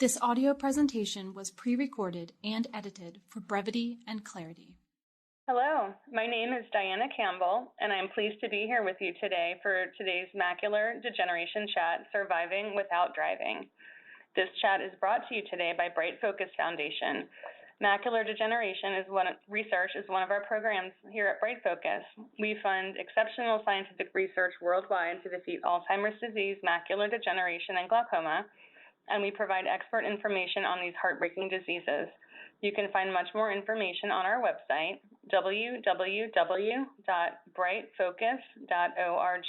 This audio presentation was pre-recorded and edited for brevity and clarity. Hello, my name is Diana Campbell, and I'm pleased to be here with you today for today's Macular Degeneration Chat, Surviving Without Driving. This chat is brought to you today by Bright Focus Foundation. Macular degeneration research is one of our programs here at Bright Focus. We fund exceptional scientific research worldwide to defeat Alzheimer's disease, macular degeneration, and glaucoma, and we provide expert information on these heartbreaking diseases. You can find much more information on our website, www.brightfocus.org.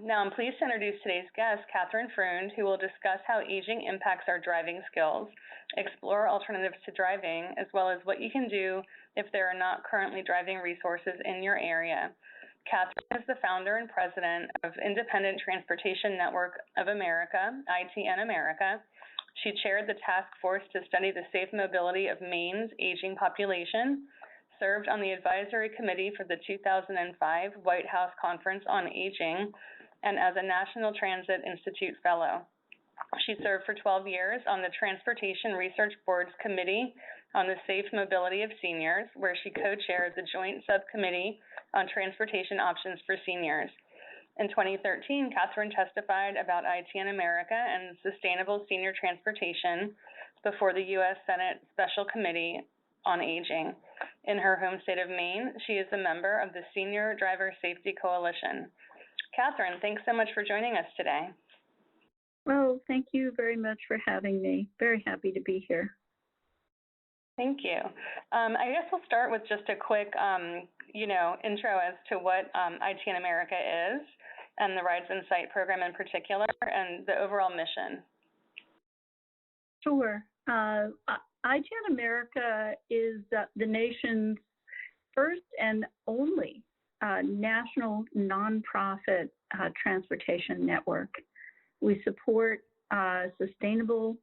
Now I'm pleased to introduce today's guest, Katherine Freund, who will discuss how aging impacts our driving skills, explore alternatives to driving, as well as what you can do if there are not currently driving resources in your area. Katherine is the founder and president of Independent Transportation Network of America, ITNAmerica. She chaired the task force to study the safe mobility of Maine's aging population, served on the advisory committee for the 2005 White House Conference on Aging, and as a National Transit Institute Fellow. She served for 12 years on the Transportation Research Board's Committee on the Safe Mobility of Seniors, where she co-chaired the Joint Subcommittee on Transportation Options for Seniors. In 2013, Katherine testified about ITNAmerica and sustainable senior transportation before the U.S. Senate Special Committee on Aging. In her home state of Maine, she is a member of the Senior Driver Safety Coalition. Katherine, thanks so much for joining us today. Well, thank you very much for having me. Very happy to be here. Thank you. I guess we'll start with just a quick, intro as to what ITNAmerica is and the Rides in Sight program in particular and the overall mission. Sure. ITNAmerica is the nation's first and only national nonprofit transportation network. We support sustainable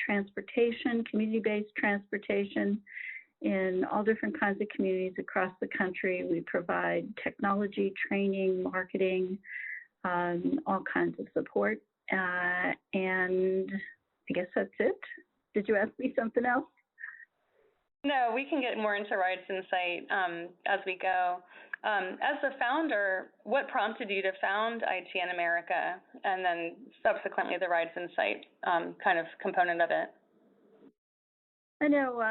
transportation, community-based transportation in all different kinds of communities across the country. We provide technology, training, marketing, all kinds of support. And I guess that's it. Did you ask me something else? No, we can get more into Rides in Sight as we go. As the founder, what prompted you to found ITNAmerica and then subsequently the Rides in Sight kind of component of it? I know,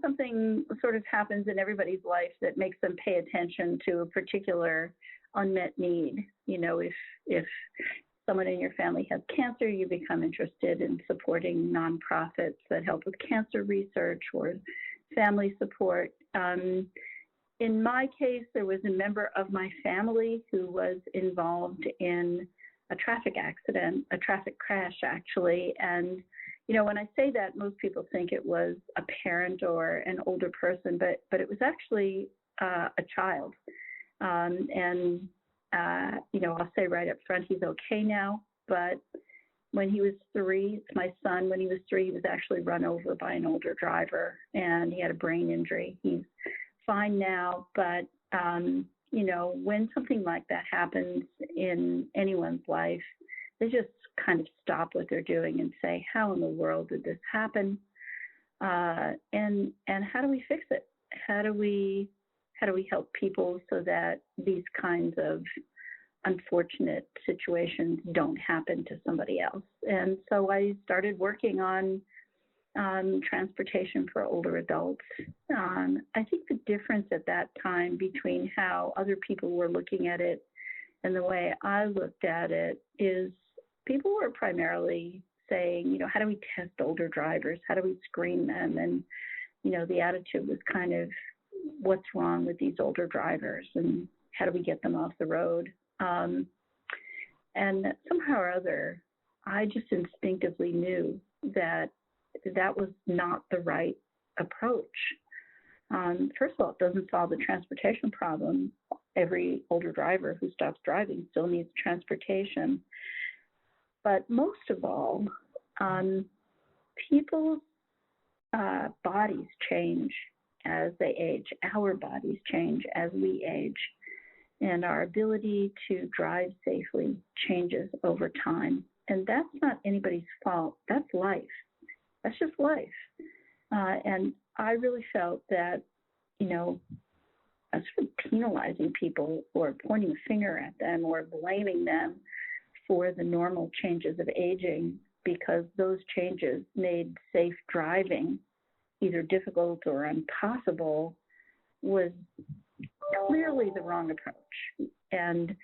something sort of happens in everybody's life that makes them pay attention to a particular unmet need. If someone in your family has cancer, you become interested in supporting nonprofits that help with cancer research or family support. In my case, there was a member of my family who was involved in a traffic accident, a traffic crash, actually. And, when I say that, most people think it was a parent or an older person, but it was actually a child. I'll say right up front, he's okay now. But when he was 3, it's my son, when he was 3, he was actually run over by an older driver, and he had a brain injury. He's fine now, but when something like that happens in anyone's life, they just kind of stop what they're doing and say, how in the world did this happen? And how do we fix it? How do we help people so that these kinds of unfortunate situations don't happen to somebody else? And so I started working on transportation for older adults. I think the difference at that time between how other people were looking at it and the way I looked at it is people were primarily saying, how do we test older drivers? How do we screen them? And, the attitude was kind of, what's wrong with these older drivers and how do we get them off the road? And somehow or other, I just instinctively knew that was not the right approach. First of all, it doesn't solve the transportation problem. Every older driver who stops driving still needs transportation. But most of all, people's bodies change as they age. Our bodies change as we age. And our ability to drive safely changes over time. And that's not anybody's fault. That's life. That's just life. And I really felt that, I was sort of penalizing people or pointing a finger at them or blaming them for the normal changes of aging because those changes made safe driving either difficult or impossible was clearly the wrong approach. And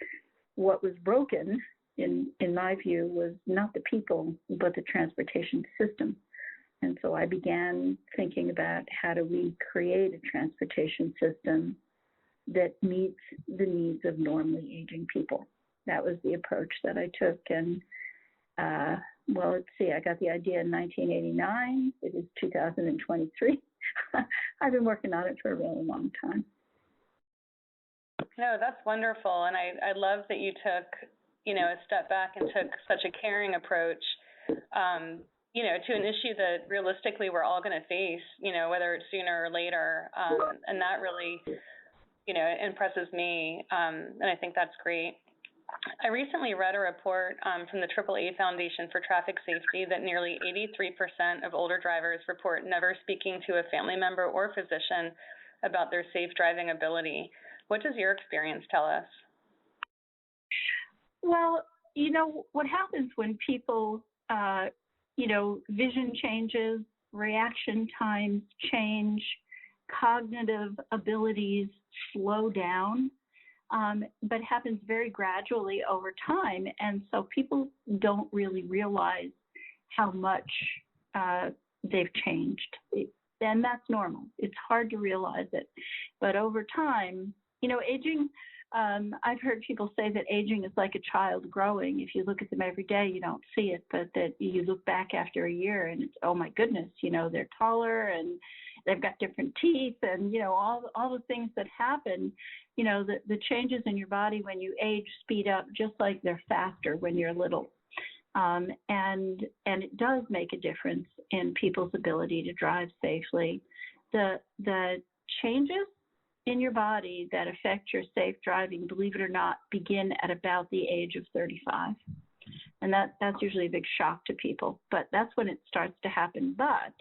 what was broken, in my view, was not the people, but the transportation system. And so I began thinking about how do we create a transportation system that meets the needs of normally aging people. That was the approach that I took. And well, let's see, I got the idea in 1989. It is 2023. I've been working on it for a really long time. No, that's wonderful. And I love that you took, a step back and took such a caring approach, to an issue that realistically we're all going to face, whether it's sooner or later. And that really, impresses me. And I think that's great. I recently read a report from the AAA Foundation for Traffic Safety that nearly 83% of older drivers report never speaking to a family member or physician about their safe driving ability. What does your experience tell us? Well, what happens when people, vision changes, reaction times change, cognitive abilities slow down, but happens very gradually over time. And so people don't really realize how much they've changed. And that's normal. It's hard to realize it. But over time, aging, I've heard people say that aging is like a child growing. If you look at them every day, you don't see it, but that you look back after a year and it's, oh my goodness, they're taller and they've got different teeth and, all the things that happen, the changes in your body when you age speed up just like they're faster when you're little. And it does make a difference in people's ability to drive safely. The changes in your body that affect your safe driving, believe it or not, begin at about the age of 35. And that's usually a big shock to people, but that's when it starts to happen. But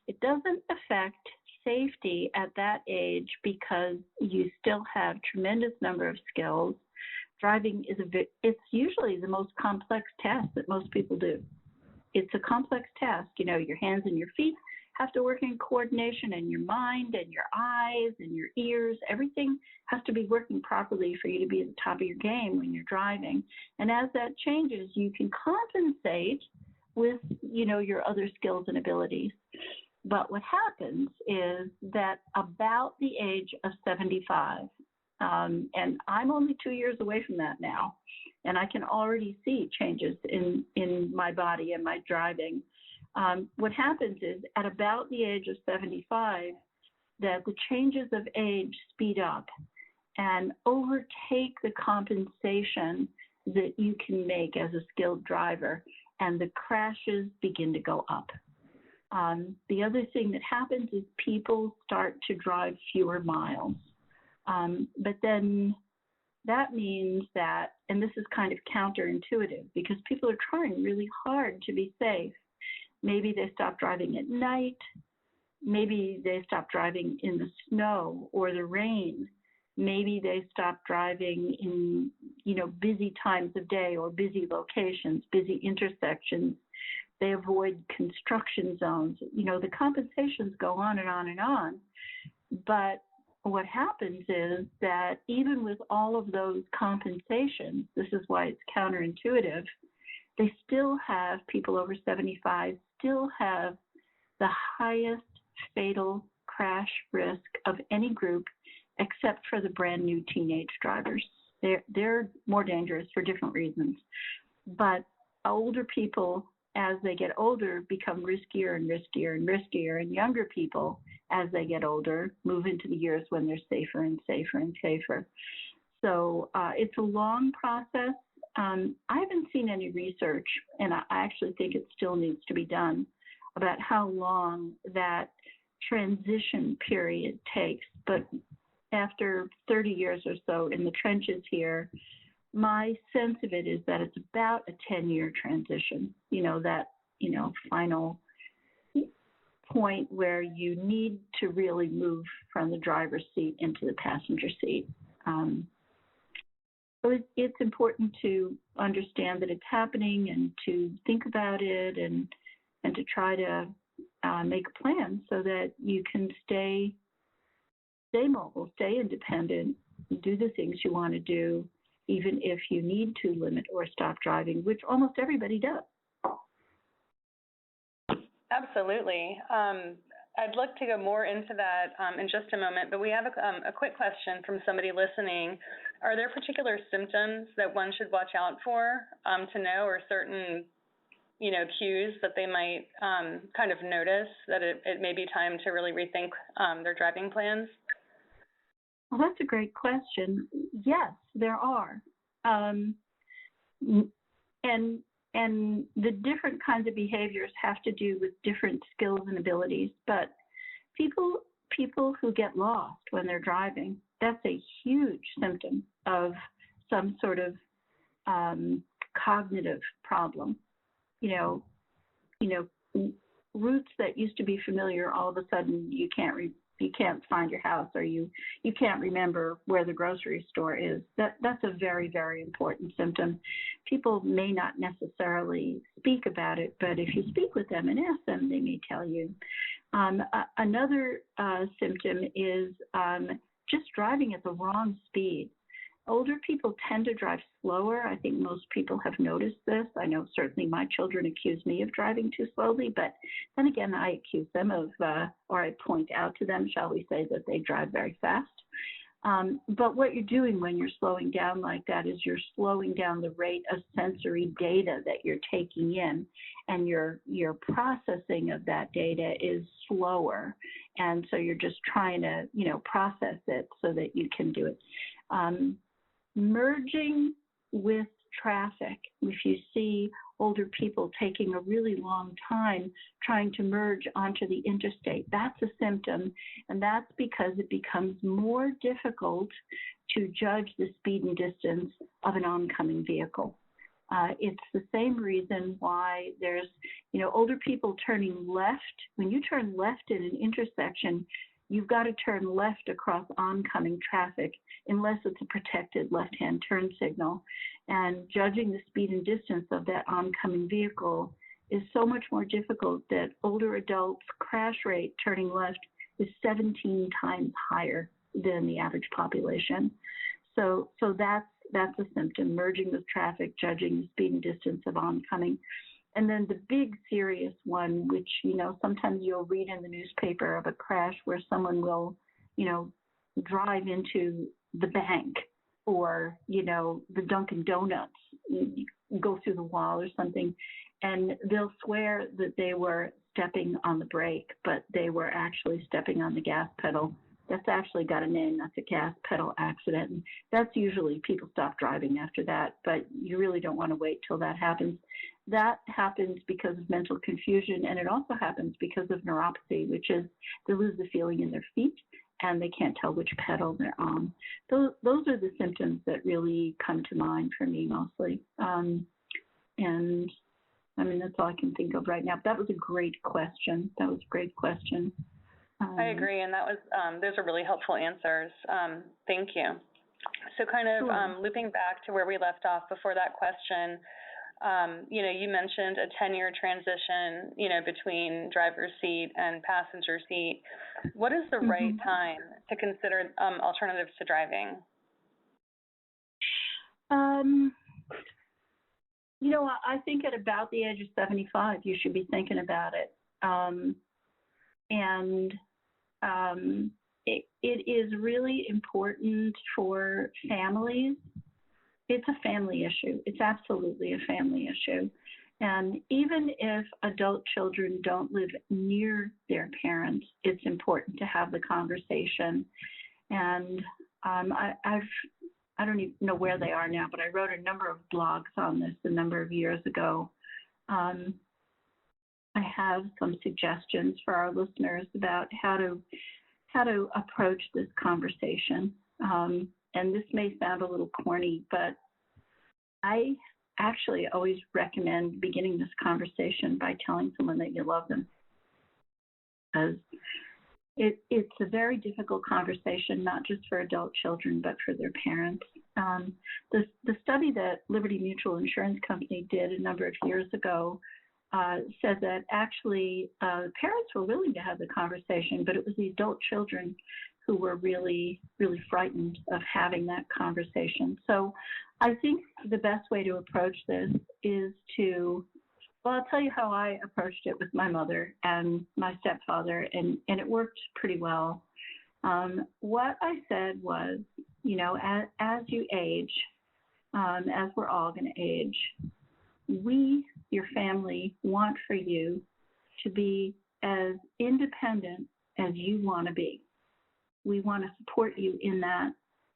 it doesn't affect safety at that age because you still have tremendous number of skills. Driving it's usually the most complex task that most people do. It's a complex task. Your hands and your feet have to work in coordination, and your mind and your eyes and your ears, everything has to be working properly for you to be at the top of your game when you're driving. And as that changes, you can compensate with, your other skills and abilities. But what happens is that about the age of 75, and I'm only 2 years away from that now, and I can already see changes in my body and my driving. What happens is at about the age of 75, that the changes of age speed up and overtake the compensation that you can make as a skilled driver, and the crashes begin to go up. The other thing that happens is people start to drive fewer miles. But then that means that, and this is kind of counterintuitive because people are trying really hard to be safe. Maybe they stop driving at night. Maybe they stop driving in the snow or the rain. Maybe they stop driving in, busy times of day or busy locations, busy intersections. They avoid construction zones. The compensations go on and on and on. But what happens is that even with all of those compensations, this is why it's counterintuitive, they still have, people over 75 still have the highest fatal crash risk of any group except for the brand new teenage drivers. They're more dangerous for different reasons. But older people, as they get older, become riskier and riskier and riskier, and younger people, as they get older, move into the years when they're safer and safer and safer. So it's a long process. I haven't seen any research, and I actually think it still needs to be done, about how long that transition period takes. But after 30 years or so in the trenches here, my sense of it is that it's about a 10-year transition, that, final point where you need to really move from the driver's seat into the passenger seat. So it's important to understand that it's happening and to think about it and to try to make a plan so that you can stay mobile, stay independent, do the things you want to do, even if you need to limit or stop driving, which almost everybody does. Absolutely. I'd like to go more into that in just a moment, but we have a quick question from somebody listening. Are there particular symptoms that one should watch out for to know, or certain cues that they might kind of notice that it may be time to really rethink their driving plans? Well, that's a great question. Yes, there are. And the different kinds of behaviors have to do with different skills and abilities, but people who get lost when they're driving, that's a huge symptom of some sort of cognitive problem. Routes that used to be familiar, all of a sudden you can't find your house, or you can't remember where the grocery store is. That's a very, very important symptom. People may not necessarily speak about it, but if you speak with them and ask them, they may tell you. Another symptom is just driving at the wrong speed. Older people tend to drive slower. I think most people have noticed this. I know certainly my children accuse me of driving too slowly, but then again, I accuse them of, or I point out to them, shall we say, that they drive very fast. But what you're doing when you're slowing down like that is you're slowing down the rate of sensory data that you're taking in, and your processing of that data is slower. And so you're just trying to, process it so that you can do it. Merging with traffic, if you see older people taking a really long time trying to merge onto the interstate, that's a symptom, and that's because it becomes more difficult to judge the speed and distance of an oncoming vehicle. It's the same reason why there's, older people turning left. When you turn left in an intersection, you've got to turn left across oncoming traffic unless it's a protected left-hand turn signal. And judging the speed and distance of that oncoming vehicle is so much more difficult that older adults' crash rate turning left is 17 times higher than the average population. So that's a symptom, merging with traffic, judging the speed and distance of oncoming. And then the big serious one, which, sometimes you'll read in the newspaper of a crash where someone will, drive into the bank, or, the Dunkin' Donuts, go through the wall or something, and they'll swear that they were stepping on the brake, but they were actually stepping on the gas pedal. That's actually got a name. That's a gas pedal accident. And that's usually people stop driving after that, but you really don't want to wait till that happens. That happens because of mental confusion, and it also happens because of neuropathy, which is they lose the feeling in their feet and they can't tell which pedal they're on. Those are the symptoms that really come to mind for me mostly. And I mean, that's all I can think of right now. But that was a great question. I agree, and that was those are really helpful answers. Thank you. So kind of looping back to where we left off before that question, you mentioned a 10-year transition, between driver's seat and passenger seat. What is the right time to consider alternatives to driving? I think at about the age of 75, you should be thinking about it. It is really important for families. It's a family issue. It's absolutely a family issue. And even if adult children don't live near their parents, it's important to have the conversation. And I don't even know where they are now, but I wrote a number of blogs on this a number of years ago. I have some suggestions for our listeners about how to approach this conversation. And this may sound a little corny, but I actually always recommend beginning this conversation by telling someone that you love them, because it's a very difficult conversation, not just for adult children, but for their parents. The study that Liberty Mutual Insurance Company did a number of years ago said that actually parents were willing to have the conversation, but it was the adult children who were really, really frightened of having that conversation. So I think the best way to approach this is to, well, I'll tell you how I approached it with my mother and my stepfather, and it worked pretty well. What I said was, you know, as you age, as we're all going to age, we, your family, want for you to be as independent as you want to be. We want to support you in that,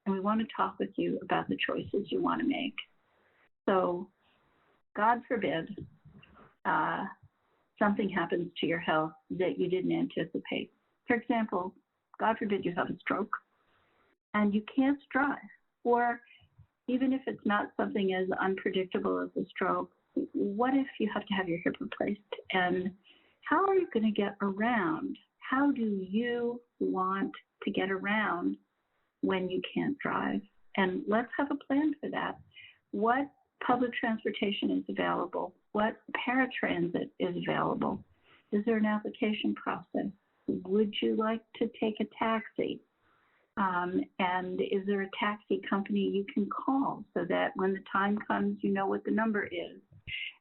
and we want to talk with you about the choices you want to make. So, God forbid, something happens to your health that you didn't anticipate. For example, God forbid you have a stroke and you can't drive, or even if it's not something as unpredictable as a stroke, what if you have to have your hip replaced? And how are you going to get around? How do you want to get around when you can't drive? And let's have a plan for that. What public transportation is available? What paratransit is available? Is there an application process? Would you like to take a taxi? And is there a taxi company you can call so that when the time comes, you know what the number is?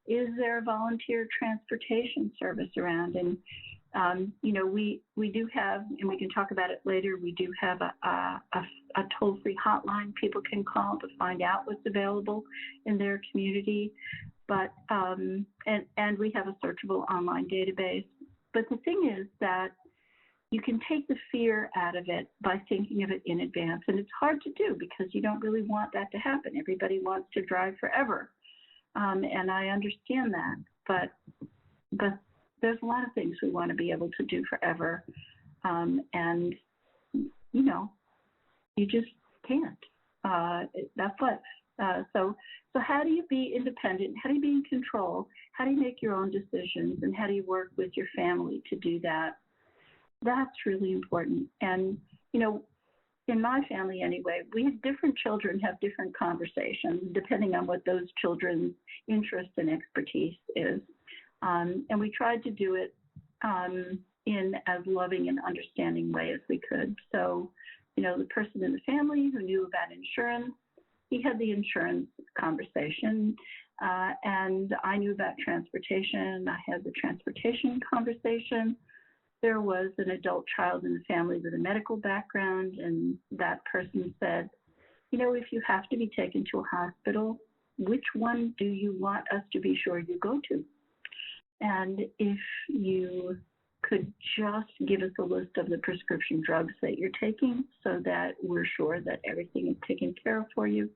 Is there a volunteer transportation service around? And you know, we do have, and we can talk about it later, we do have a toll-free hotline people can call to find out what's available in their community. But, and we have a searchable online database. But the thing is that you can take the fear out of it by thinking of it in advance. And it's hard to do because you don't really want that to happen. Everybody wants to drive forever. And I understand that, but there's a lot of things we want to be able to do forever. And, you know, you just can't. That's life. So how do you be independent? How do you be in control? How do you make your own decisions? And how do you work with your family to do that? That's really important. And, you know, in my family anyway, we have different children have different conversations depending on what those children's interest and expertise is. And we tried to do it in as loving and understanding way as we could. So, you know, the person in the family who knew about insurance, he had the insurance conversation, and I knew about transportation. I had the transportation conversation. There was an adult child in the family with a medical background, and that person said, you know, if you have to be taken to a hospital, which one do you want us to be sure you go to? And if you could just give us a list of the prescription drugs that you're taking so that we're sure that everything is taken care of for you.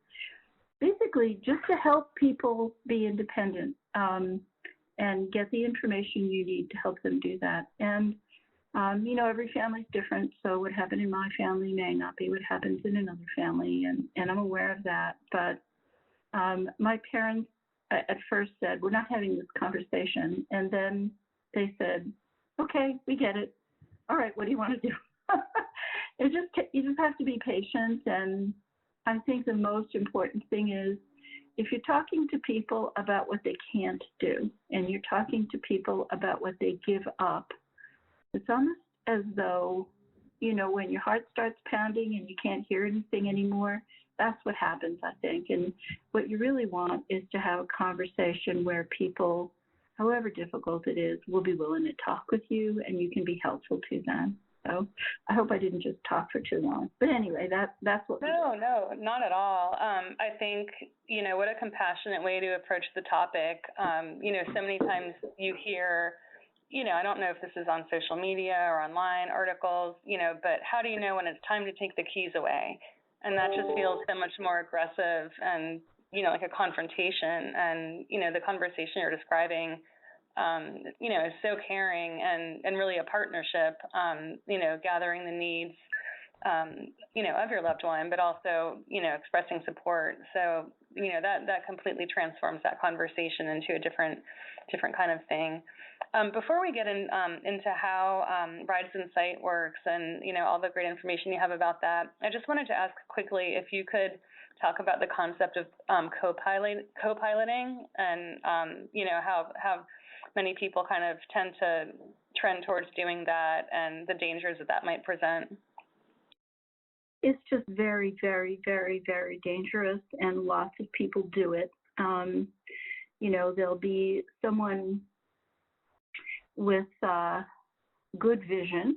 Basically, just to help people be independent and get the information you need to help them do that. And, you know, every family's different, so what happened in my family may not be what happens in another family, and I'm aware of that. But my parents at first said, we're not having this conversation. And then they said, okay, we get it. All right, what do you want to do? You just have to be patient. And I think the most important thing is if you're talking to people about what they can't do and you're talking to people about what they give up, it's almost as though, you know, when your heart starts pounding and you can't hear anything anymore, that's what happens, I think. And what you really want is to have a conversation where people, however difficult it is, will be willing to talk with you and you can be helpful to them. So I hope I didn't just talk for too long. But anyway, that's what. No, not at all. I think, you know, what a compassionate way to approach the topic. You know, so many times you hear, you know, I don't know if this is on social media or online articles, you know, but how do you know when it's time to take the keys away? And that just feels so much more aggressive and, you know, like a confrontation. And, you know, the conversation you're describing, you know, is so caring and really a partnership, you know, gathering the needs of your loved one, but also, expressing support. So, that completely transforms that conversation into a different kind of thing. Before we get into how Rides in Sight works and, all the great information you have about that, I just wanted to ask quickly if you could talk about the concept of co-piloting and, how many people kind of tend to trend towards doing that and the dangers that might present. It's just very, very, very, very dangerous, and lots of people do it. There'll be someone with good vision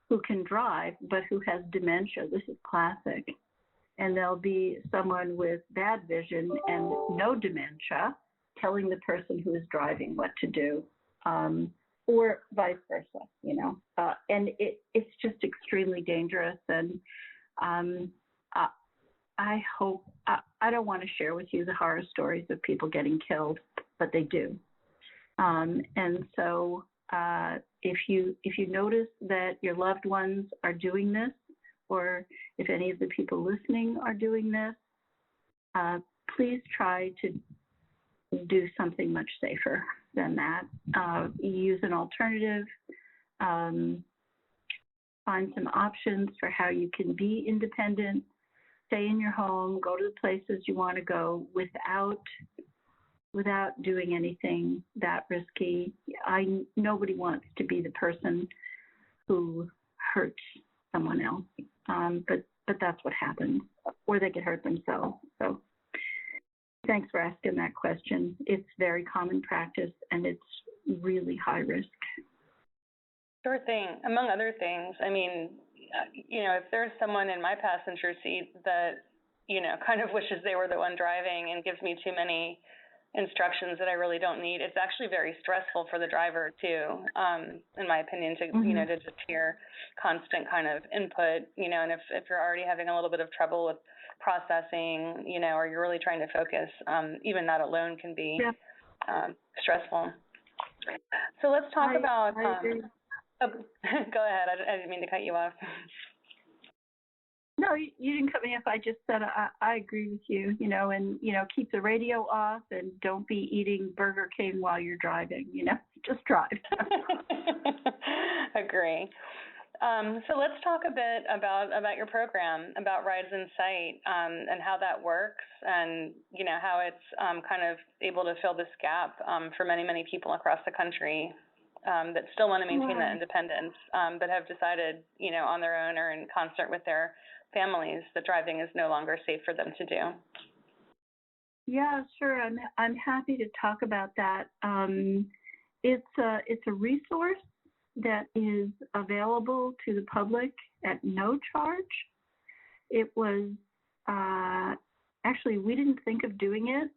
who can drive, but who has dementia. This is classic. And there'll be someone with bad vision and no dementia telling the person who is driving what to do, or vice versa, and it's just extremely dangerous. And I hope, I don't want to share with you the horror stories of people getting killed, but they do. And so if you notice that your loved ones are doing this, or if any of the people listening are doing this, please try to do something much safer than that. Use an alternative, find some options for how you can be independent, stay in your home, go to the places you want to go without doing anything that risky. Nobody wants to be the person who hurts someone else, but that's what happens, or they get hurt themselves. So thanks for asking that question. It's very common practice, and it's really high risk. Sure thing. Among other things, I mean, if there's someone in my passenger seat that, kind of wishes they were the one driving and gives me too many instructions that I really don't need, it's actually very stressful for the driver too, in my opinion, to, to just hear constant kind of input, and if you're already having a little bit of trouble with processing, or you're really trying to focus, even that alone can be stressful. So let's talk about, go ahead, I didn't mean to cut you off. No, you didn't cut me off. I just said I agree with you, and, keep the radio off and don't be eating Burger King while you're driving, just drive. Agree. So let's talk a bit about your program, about Rides in Sight, and how that works, and, how it's kind of able to fill this gap for many, many people across the country that still want to maintain that independence, but have decided, on their own or in concert with their families that driving is no longer safe for them to do. Yeah, sure. I'm happy to talk about that. It's a resource that is available to the public at no charge. It was actually, we didn't think of doing it.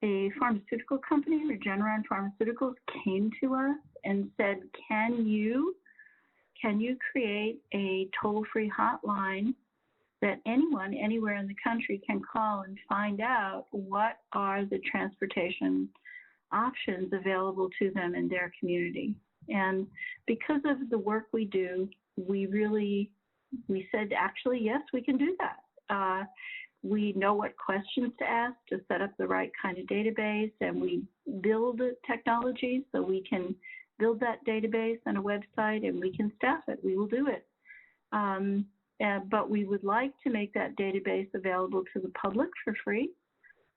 A pharmaceutical company, Regeneron Pharmaceuticals, came to us and said, can you create a toll-free hotline that anyone anywhere in the country can call and find out what are the transportation options available to them in their community? And because of the work we do, we said, actually, yes, we can do that. We know what questions to ask to set up the right kind of database, and we build technology so we can build that database and a website, and we can staff it. We will do it. But we would like to make that database available to the public for free.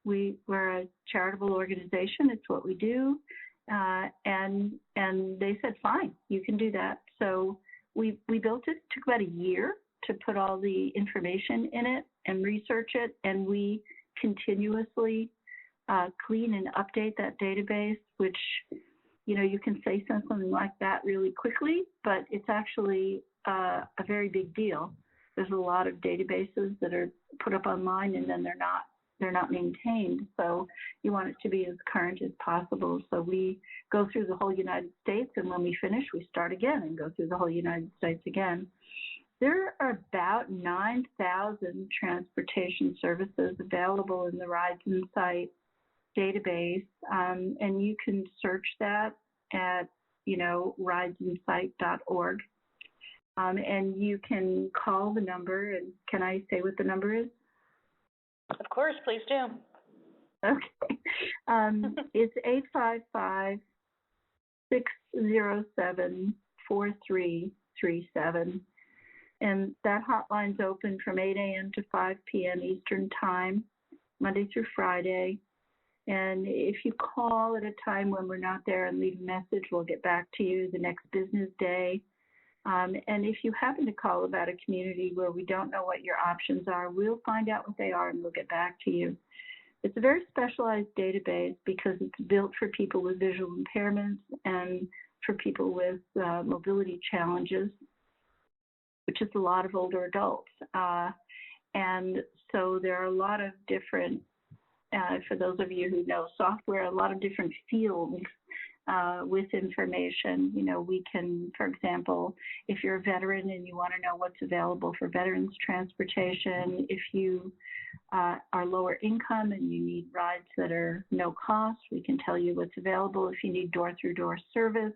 We're a charitable organization. It's what we do. And they said, fine, you can do that. So we built it. It took about a year to put all the information in it and research it. And we continuously clean and update that database, which, you can say something like that really quickly, but it's actually a very big deal. There's a lot of databases that are put up online and then they're not maintained. So you want it to be as current as possible. So we go through the whole United States, and when we finish, we start again and go through the whole United States again. There are about 9,000 transportation services available in the Rides in Sight database, and you can search that at, ridesinsight.org. And you can call the number, and can I say what the number is? Of course, please do. Okay. It's 855-607-4337. And that hotline's open from 8 a.m. to 5 p.m. Eastern Time, Monday through Friday. And if you call at a time when we're not there and leave a message, we'll get back to you the next business day. And if you happen to call about a community where we don't know what your options are, we'll find out what they are and we'll get back to you. It's a very specialized database because it's built for people with visual impairments and for people with mobility challenges, which is a lot of older adults. And so there are a lot of different, for those of you who know software, a lot of different fields with information. You know, we can, for example, if you're a veteran and you want to know what's available for veterans transportation, if you are lower income and you need rides that are no cost, we can tell you what's available. If you need door-through-door service,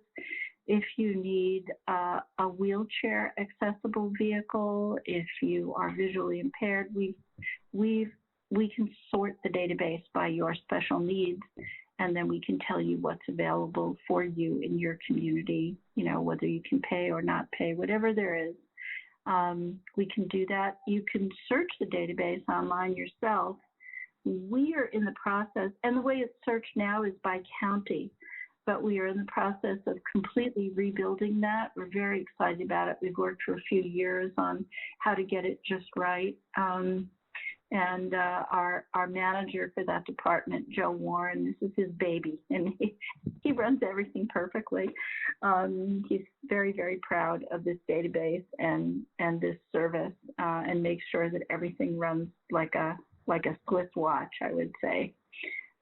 if you need a wheelchair accessible vehicle, if you are visually impaired, we can sort the database by your special needs, and then we can tell you what's available for you in your community, you know, whether you can pay or not pay, whatever there is. We can do that. You can search the database online yourself. We are in the process, and the way it's searched now is by county, but we are in the process of completely rebuilding that. We're very excited about it. We've worked for a few years on how to get it just right. And our manager for that department, Joe Warren, this is his baby, and he runs everything perfectly. He's very, very proud of this database and this service, and makes sure that everything runs like a Swiss watch, I would say.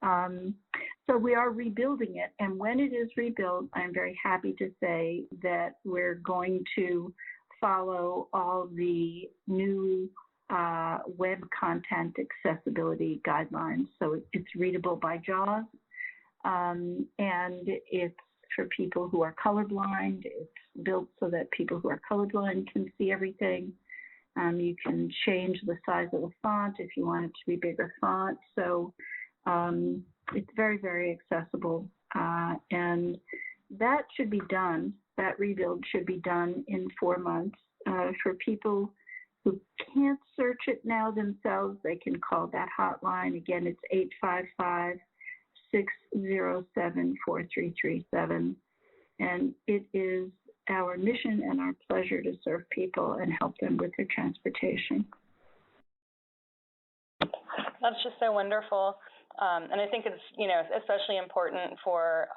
So we are rebuilding it, and when it is rebuilt, I'm very happy to say that we're going to follow all the new web content accessibility guidelines. So it's readable by JAWS, and it's for people who are colorblind. It's built so that people who are colorblind can see everything. You can change the size of the font if you want it to be bigger font. So it's very, very accessible. And that should be done, that rebuild should be done in 4 months. For people who can't search it now themselves, they can call that hotline. Again, it's 855-607-4337. And it is our mission and our pleasure to serve people and help them with their transportation. That's just so wonderful. And I think it's, you know, especially important for,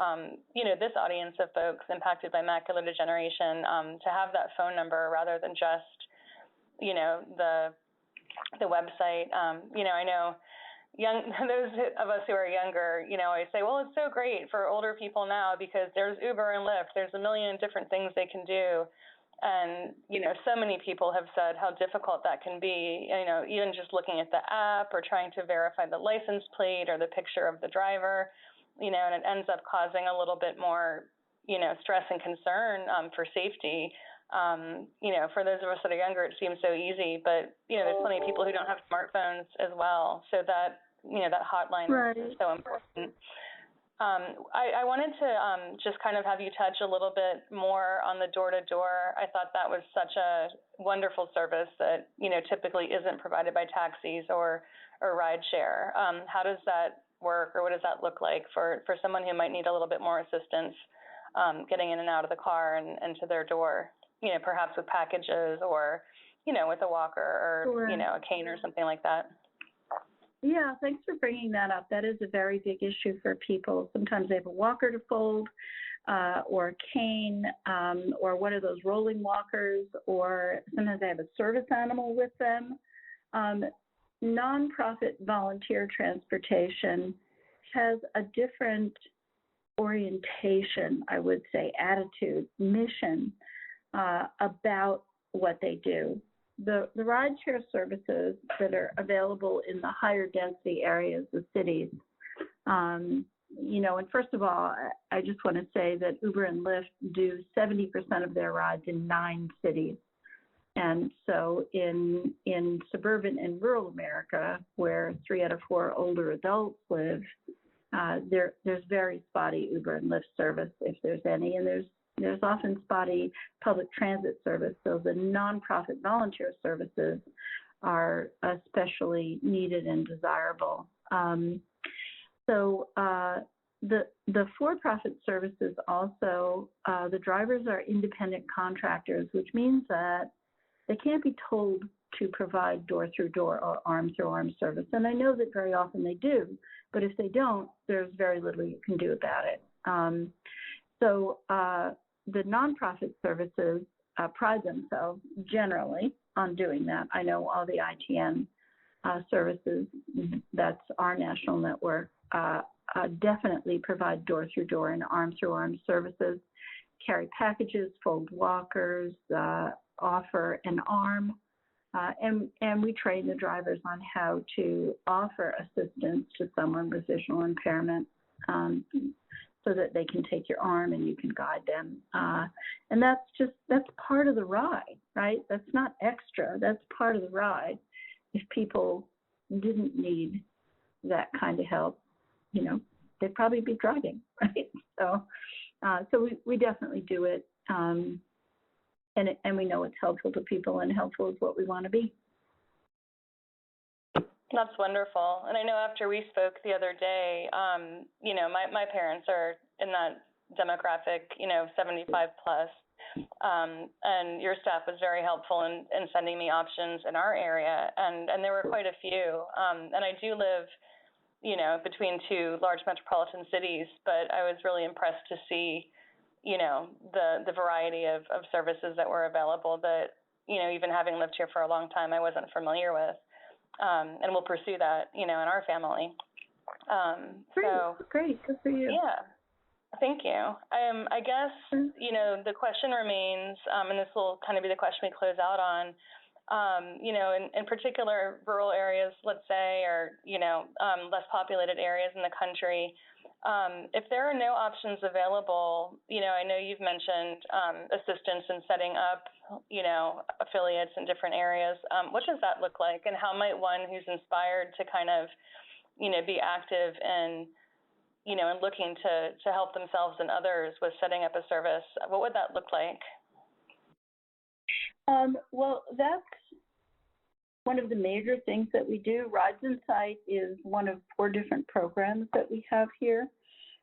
you know, this audience of folks impacted by macular degeneration to have that phone number rather than just, you know, the website. You know, I know those of us who are younger, you know, I say, well, it's so great for older people now because there's Uber and Lyft. There's a million different things they can do. And, you know, so many people have said how difficult that can be, you know, even just looking at the app or trying to verify the license plate or the picture of the driver, you know, and it ends up causing a little bit more, you know, stress and concern for safety. You know, for those of us that are younger, it seems so easy, but, you know, there's plenty of people who don't have smartphones as well. So that, you know, that hotline is so important. I wanted to just kind of have you touch a little bit more on the door-to-door. I thought that was such a wonderful service that, you know, typically isn't provided by taxis or rideshare. How does that work, or what does that look like for someone who might need a little bit more assistance getting in and out of the car and to their door, you know, perhaps with packages or, you know, with a walker or, Sure. you know, a cane or something like that? Yeah, thanks for bringing that up. That is a very big issue for people. Sometimes they have a walker to fold or a cane or one of those rolling walkers, or sometimes they have a service animal with them. Nonprofit volunteer transportation has a different orientation, I would say, attitude, mission about what they do. The rideshare services that are available in the higher density areas of cities, you know, and first of all, I just want to say that Uber and Lyft do 70% of their rides in 9 cities. And so in suburban and rural America, where 3 out of 4 older adults live, there's very spotty Uber and Lyft service, if there's any, and there's often spotty public transit service. So the nonprofit volunteer services are especially needed and desirable. The for-profit services also, the drivers are independent contractors, which means that they can't be told to provide door-through-door or arm-through-arm service. And I know that very often they do, but if they don't, there's very little you can do about it. The nonprofit services pride themselves generally on doing that. I know all the ITN services, that's our national network, definitely provide door-through-door and arm-through-arm services, carry packages, fold walkers, offer an arm, and we train the drivers on how to offer assistance to someone with visual impairment so that they can take your arm and you can guide them. And that's part of the ride, right? That's not extra, that's part of the ride. If people didn't need that kind of help, they'd probably be driving, right? So we definitely do it. And we know it's helpful to people, and helpful is what we want to be. That's wonderful. And I know after we spoke the other day, my parents are in that demographic, 75 plus. And your staff was very helpful in sending me options in our area. And there were quite a few. And I do live, between 2 large metropolitan cities, but I was really impressed to see the variety of services that were available that, even having lived here for a long time, I wasn't familiar with. And we'll pursue that, in our family. Great, good for you. Yeah, thank you. I guess, the question remains, and this will kind of be the question we close out on, in particular rural areas, let's say, or, less populated areas in the country, if there are no options available, I know you've mentioned assistance in setting up, affiliates in different areas. What does that look like? And how might one who's inspired to kind of, be active in, and looking to help themselves and others with setting up a service, what would that look like? Well, that's one of the major things that we do. Rides in Sight is one of 4 different programs that we have here.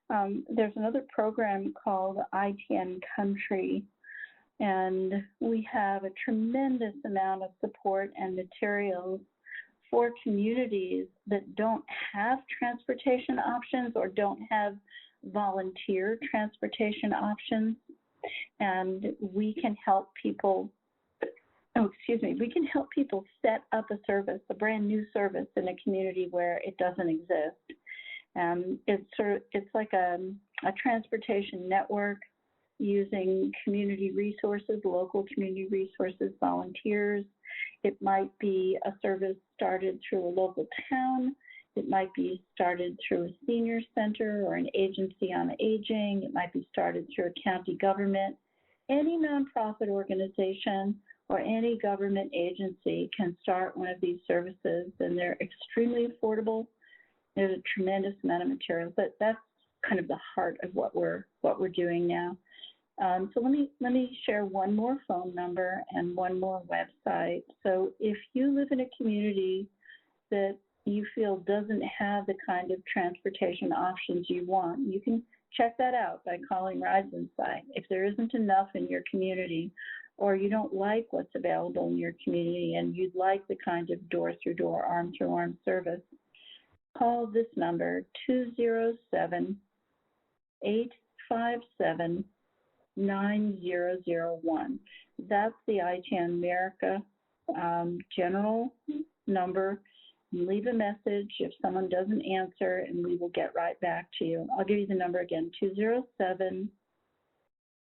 There's another program called ITN Country, and we have a tremendous amount of support and materials for communities that don't have transportation options or don't have volunteer transportation options. And we can help people we can help people set up a service, a brand new service in a community where it doesn't exist. It's like a transportation network using community resources, local community resources, volunteers. It might be a service started through a local town. It might be started through a senior center or an agency on aging. It might be started through a county government. Any nonprofit organization or any government agency can start one of these services, and they're extremely affordable. There's a tremendous amount of materials, but that's kind of the heart of what we're doing now. So let me share one more phone number and one more website. So if you live in a community that you feel doesn't have the kind of transportation options you want, you can check that out by calling Rides in Sight. If there isn't enough in your community, or you don't like what's available in your community and you'd like the kind of door-through-door, arm-through-arm service, call this number, 207-857-9001. That's the ITNAmerica general number. Leave a message if someone doesn't answer, and we will get right back to you. I'll give you the number again,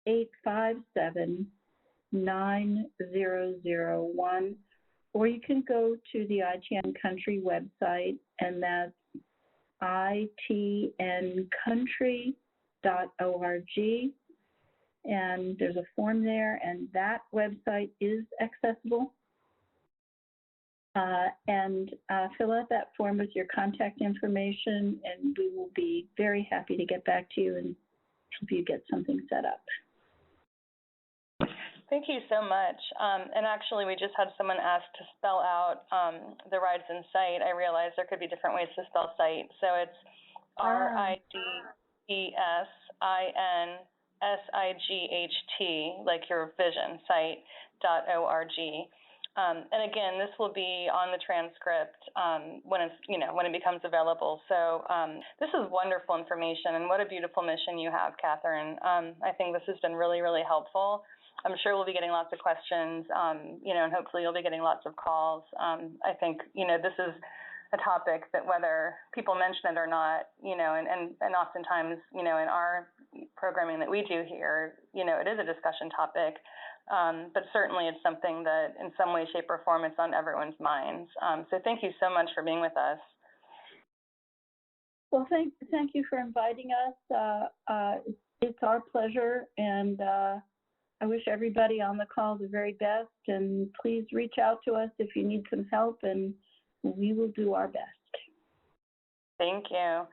207-857-9001, or you can go to the ITN Country website, and that's itncountry.org, and there's a form there, and that website is accessible. Fill out that form with your contact information, and we will be very happy to get back to you and help you get something set up. Thank you so much. And actually, we just had someone ask to spell out the Rides in Sight. I realized there could be different ways to spell sight. So it's RIDESINSIGHT, like your vision, sight.org. And again, this will be on the transcript when it becomes available. So this is wonderful information, and what a beautiful mission you have, Katherine. I think this has been really, really helpful. I'm sure we'll be getting lots of questions, and hopefully you'll be getting lots of calls. I think, this is a topic that whether people mention it or not, and oftentimes, in our programming that we do here, it is a discussion topic. But certainly it's something that in some way, shape, or form, it's on everyone's minds. So thank you so much for being with us. Well, thank you for inviting us. It's our pleasure, and I wish everybody on the call the very best, and please reach out to us if you need some help, and we will do our best. Thank you.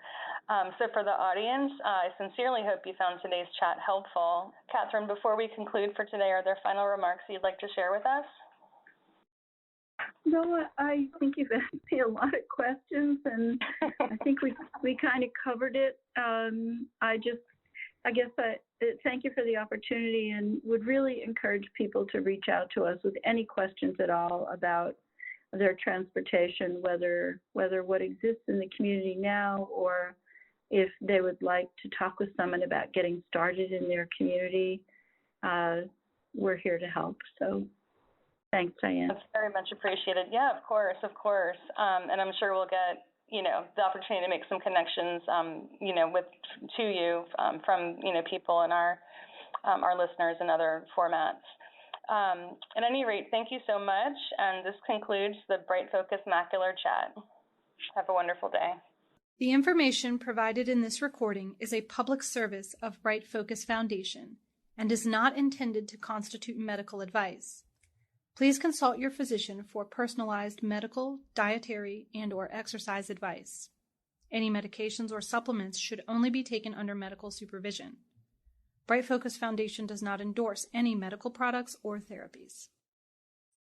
So for the audience, I sincerely hope you found today's chat helpful. Katherine, before we conclude for today, are there final remarks you'd like to share with us? No, I think you've asked me a lot of questions, and I think we kind of covered it. I guess thank you for the opportunity, and would really encourage people to reach out to us with any questions at all about their transportation, whether what exists in the community now, or if they would like to talk with someone about getting started in their community. We're here to help. So thanks, Diane. That's very much appreciated. Yeah, of course. And I'm sure we'll get the opportunity to make some connections, to you from, people in our listeners in other formats. At any rate, thank you so much. And this concludes the Bright Focus Macular Chat. Have a wonderful day. The information provided in this recording is a public service of Bright Focus Foundation and is not intended to constitute medical advice. Please consult your physician for personalized medical, dietary, and/or exercise advice. Any medications or supplements should only be taken under medical supervision. Bright Focus Foundation does not endorse any medical products or therapies.